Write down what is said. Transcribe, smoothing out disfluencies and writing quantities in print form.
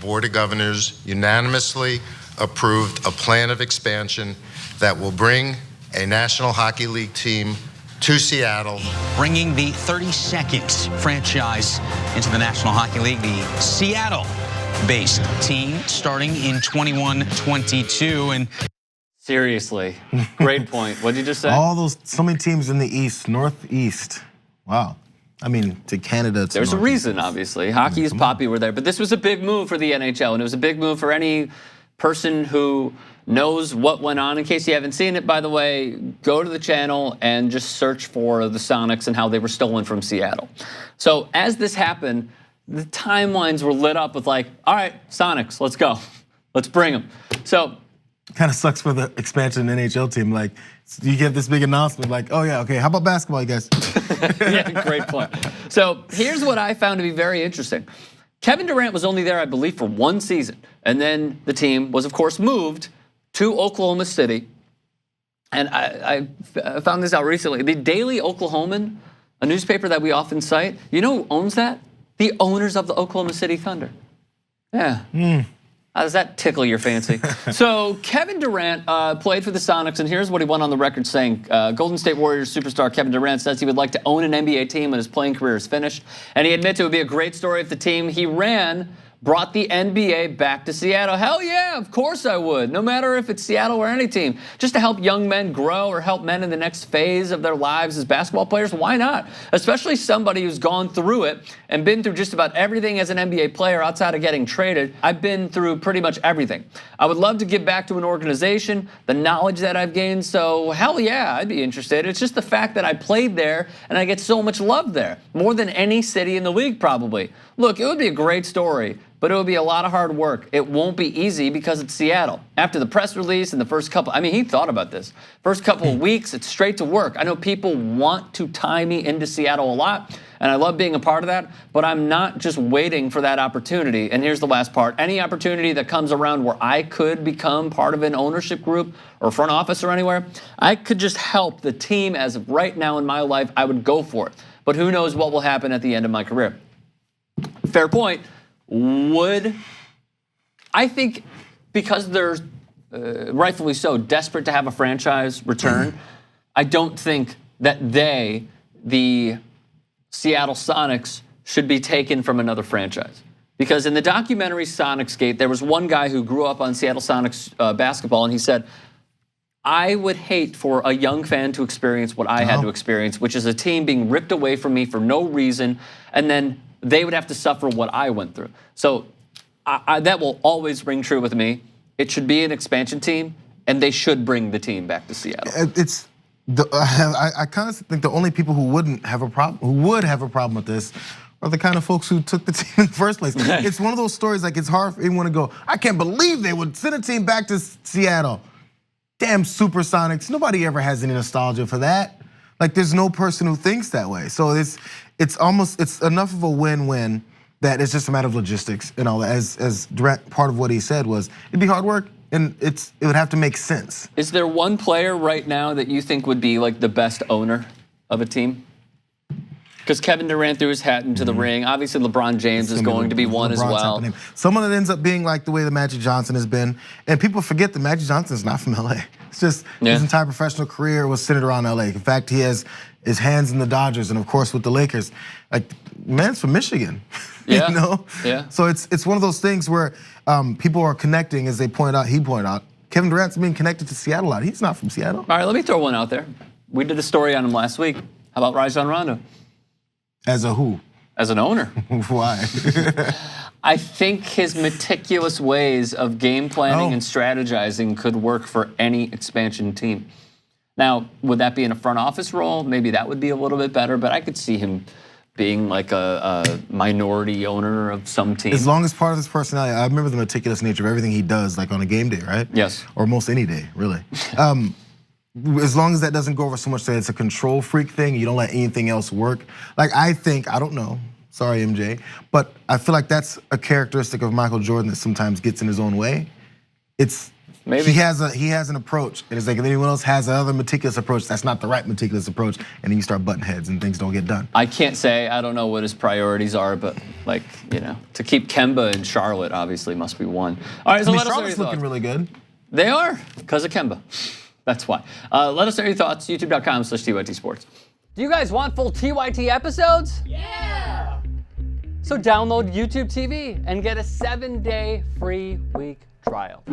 Board of Governors unanimously approved a plan of expansion that will bring a National Hockey League team to Seattle. Bringing the 32nd franchise into the National Hockey League, the Seattle-based team starting in 21-22. And seriously, great point. What did you just say? So many teams in the East, Northeast. Wow. I mean, to Canada. There's a reason, obviously. Hockey is popular there, but this was a big move for the NHL, and it was a big move for any person who knows what went on. In case you haven't seen it, by the way, go to the channel and just search for the Sonics and how they were stolen from Seattle. So as this happened, the timelines were lit up with like, all right, Sonics, let's go. Let's bring them. So kind of sucks for the expansion NHL team. Like, you get this big announcement like, oh yeah, okay, how about basketball, you guys? Yeah, great point. So here's what I found to be very interesting. Kevin Durant was only there, I believe, for one season. And then the team was, of course, moved to Oklahoma City. And I found this out recently. The Daily Oklahoman, a newspaper that we often cite, you know who owns that? The owners of the Oklahoma City Thunder. Yeah. How does that tickle your fancy? So Kevin Durant played for the Sonics, and here's what he went on the record saying. Golden State Warriors superstar Kevin Durant says he would like to own an NBA team when his playing career is finished. And he admits it would be a great story if the team he ran brought the NBA back to Seattle. Hell yeah, of course I would. No matter if it's Seattle or any team. Just to help young men grow or help men in the next phase of their lives as basketball players, why not? Especially somebody who's gone through it and been through just about everything as an NBA player outside of getting traded. I've been through pretty much everything. I would love to give back to an organization, the knowledge that I've gained, so hell yeah, I'd be interested. It's just the fact that I played there and I get so much love there. More than any city in the league probably. Look, it would be a great story, but it would be a lot of hard work. It won't be easy because it's Seattle. After the press release and the first couple, I mean, he thought about this. First couple of weeks, it's straight to work. I know people want to tie me into Seattle a lot, and I love being a part of that, but I'm not just waiting for that opportunity. And here's the last part. Any opportunity that comes around where I could become part of an ownership group or front office or anywhere, I could just help the team as of right now in my life, I would go for it. But who knows what will happen at the end of my career. Fair point. I think because they're rightfully so desperate to have a franchise return, I don't think that the Seattle Sonics, should be taken from another franchise. Because in the documentary Sonics Gate, there was one guy who grew up on Seattle Sonics basketball, and he said, I would hate for a young fan to experience what I had to experience, which is a team being ripped away from me for no reason, and then they would have to suffer what I went through. So that will always ring true with me. It should be an expansion team, and they should bring the team back to Seattle. I kind of think the only people who would have a problem with this are the kind of folks who took the team in the first place. It's one of those stories, like, it's hard for anyone to go, I can't believe they would send a team back to Seattle. Damn Supersonics. Nobody ever has any nostalgia for that. Like, there's no person who thinks that way. So it's enough of a win-win that it's just a matter of logistics and all that. As Durant, part of what he said was, it'd be hard work and it would have to make sense. Is there one player right now that you think would be like the best owner of a team? Because Kevin Durant threw his hat into the ring. Obviously, LeBron James is going to be one as well. Someone that ends up being like the way that Magic Johnson has been. And people forget that Magic Johnson is not from LA. It's just his entire professional career was centered around LA. In fact, he has his hands in the Dodgers and of course with the Lakers. Like, man's from Michigan, you know? Yeah. So it's one of those things where people are connecting, as he pointed out. Kevin Durant's being connected to Seattle a lot. He's not from Seattle. All right, let me throw one out there. We did a story on him last week. How about Rajon Rondo? As a who? As an owner. Why? I think his meticulous ways of game planning and strategizing could work for any expansion team. Now, would that be in a front office role? Maybe that would be a little bit better, but I could see him being like a minority owner of some team. As long as part of his personality, I remember the meticulous nature of everything he does, like on a game day, right? Yes. Or most any day, really. As long as that doesn't go over so much that it's a control freak thing, you don't let anything else work. Like, I don't know, sorry MJ, but I feel like that's a characteristic of Michael Jordan that sometimes gets in his own way. It's Maybe. He has an approach. It is like if anyone else has another meticulous approach, that's not the right meticulous approach, and then you start butting heads and things don't get done. I can't say. I don't know what his priorities are, but like, to keep Kemba in Charlotte obviously must be one. All right, so let us know your Charlotte's thoughts. looking really good. They are, because of Kemba. That's why. Let us know your thoughts. YouTube.com/TYT Sports. Do you guys want full TYT episodes? Yeah! So download YouTube TV and get a 7-day free week trial.